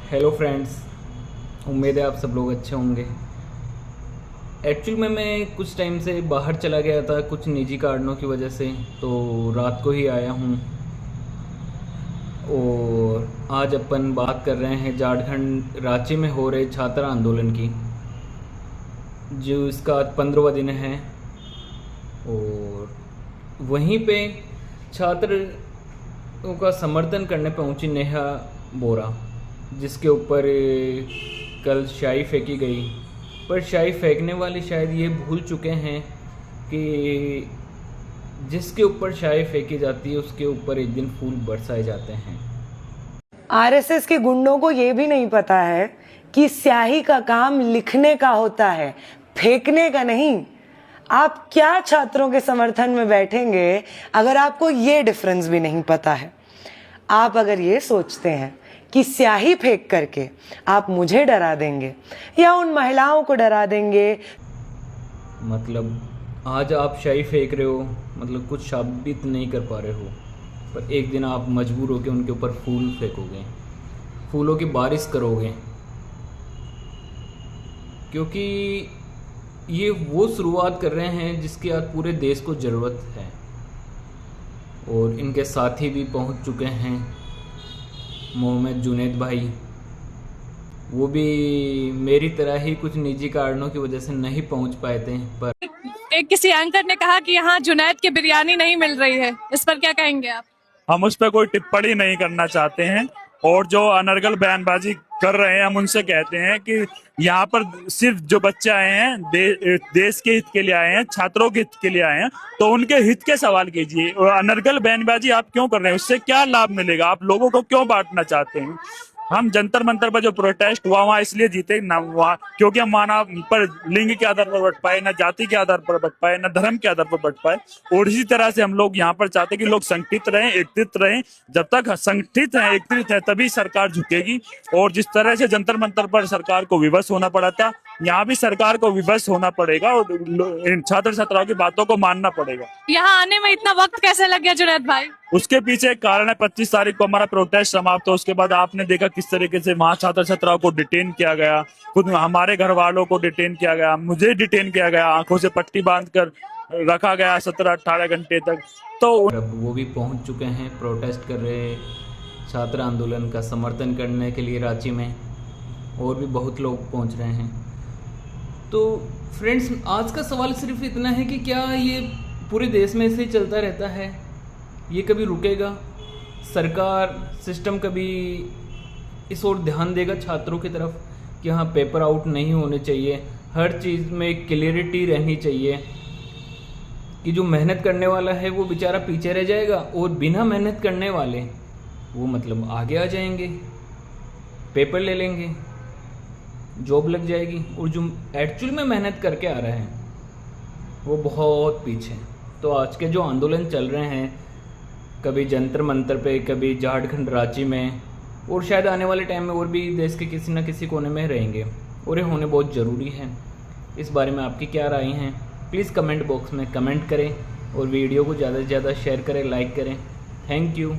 Hello friends, उम्मीद है आप सब लोग अच्छे होंगे। एक्चुअल में मैं कुछ टाइम से बाहर चला गया था कुछ निजी कारणों की वजह से, तो रात को ही आया हूँ। और आज अपन बात कर रहे हैं झारखंड रांची में हो रहे छात्र आंदोलन की, जो इसका आज 15वां दिन है। और वहीं पे छात्रों का समर्थन करने पहुंची नेहा बोरा, जिसके ऊपर कल स्याही फेंकी गई। पर स्याही फेंकने वाले शायद ये भूल चुके हैं कि जिसके ऊपर स्याही फेंकी जाती है उसके ऊपर एक दिन फूल बरसाए जाते हैं। आरएसएस के गुंडों को ये भी नहीं पता है कि स्याही का काम लिखने का होता है, फेंकने का नहीं। आप क्या छात्रों के समर्थन में बैठेंगे अगर आपको ये डिफरेंस भी नहीं पता है? आप अगर ये सोचते हैं कि स्याही फेंक करके आप मुझे डरा देंगे या उन महिलाओं को डरा देंगे, मतलब आज आप स्याही फेंक रहे हो, मतलब कुछ साबित नहीं कर पा रहे हो, पर एक दिन आप मजबूर होकर उनके ऊपर फूल फेंकोगे, फूलों की बारिश करोगे, क्योंकि ये वो शुरुआत कर रहे हैं जिसकी आज पूरे देश को ज़रूरत है। और इनके साथी भी पहुंच चुके हैं, मोहम्मद जुनैद भाई। वो भी मेरी तरह ही कुछ निजी कारणों की वजह से नहीं पहुंच पाए थे। पर एक किसी एंकर ने कहा कि यहाँ जुनैद की बिरयानी नहीं मिल रही है, इस पर क्या कहेंगे आप? हम उस पर कोई टिप्पणी नहीं करना चाहते हैं, और जो अनर्गल बयानबाजी कर रहे हैं हम उनसे कहते हैं कि यहाँ पर सिर्फ जो बच्चे आए हैं देश के हित के लिए आए हैं, छात्रों के हित के लिए आए हैं, तो उनके हित के सवाल कीजिए। और अनर्गल बयानबाजी आप क्यों कर रहे हैं? उससे क्या लाभ मिलेगा? आप लोगों को क्यों बांटना चाहते हैं? हम जंतर मंतर पर जो प्रोटेस्ट हुआ वहाँ इसलिए जीते ना, वहाँ क्योंकि हम वहाँ पर लिंग के आधार पर बट पाए, ना जाति के आधार पर बट पाए, ना धर्म के आधार पर बट पाए। और इसी तरह से हम लोग यहाँ पर चाहते हैं कि लोग संगठित रहें, एकत्रित रहें। जब तक संगठित हैं, एकत्रित हैं, तभी सरकार झुकेगी। और जिस तरह से जंतर मंतर पर सरकार को विवश होना पड़ा था, यहाँ भी सरकार को विवश होना पड़ेगा और इन छात्र छात्राओं की बातों को मानना पड़ेगा। यहाँ आने में इतना वक्त कैसे लग गया जुनैद भाई? उसके पीछे एक कारण है, 25 तारीख को हमारा प्रोटेस्ट समाप्त हो, उसके बाद आपने देखा किस तरीके से वहाँ छात्र छात्राओं को डिटेन किया गया, खुद हमारे घर वालों को डिटेन किया गया, मुझे डिटेन किया गया, आंखों से पट्टी बांधकर रखा गया 17-18 घंटे तक। तो अब वो भी पहुंच चुके हैं प्रोटेस्ट कर रहे छात्र आंदोलन का समर्थन करने के लिए रांची में, और भी बहुत लोग पहुंच रहे हैं। तो फ्रेंड्स, आज का सवाल सिर्फ इतना है कि क्या ये पूरे देश में ऐसे ही चलता रहता है? ये कभी रुकेगा? सरकार सिस्टम कभी इस ओर ध्यान देगा छात्रों की तरफ कि हाँ, पेपर आउट नहीं होने चाहिए, हर चीज़ में क्लियरिटी रहनी चाहिए, कि जो मेहनत करने वाला है वो बेचारा पीछे रह जाएगा और बिना मेहनत करने वाले वो मतलब आगे आ जाएंगे, पेपर ले लेंगे, जॉब लग जाएगी, और जो एक्चुअल में मेहनत करके आ रहे हैं वो बहुत पीछे। तो आज के जो आंदोलन चल रहे हैं, कभी जंतर मंतर पे, कभी झारखंड रांची में, और शायद आने वाले टाइम में और भी देश के किसी न किसी कोने में रहेंगे, और ये होने बहुत ज़रूरी है। इस बारे में आपकी क्या राय हैं? प्लीज़ कमेंट बॉक्स में कमेंट करें और वीडियो को ज़्यादा से ज़्यादा शेयर करें, लाइक करें। Thank you.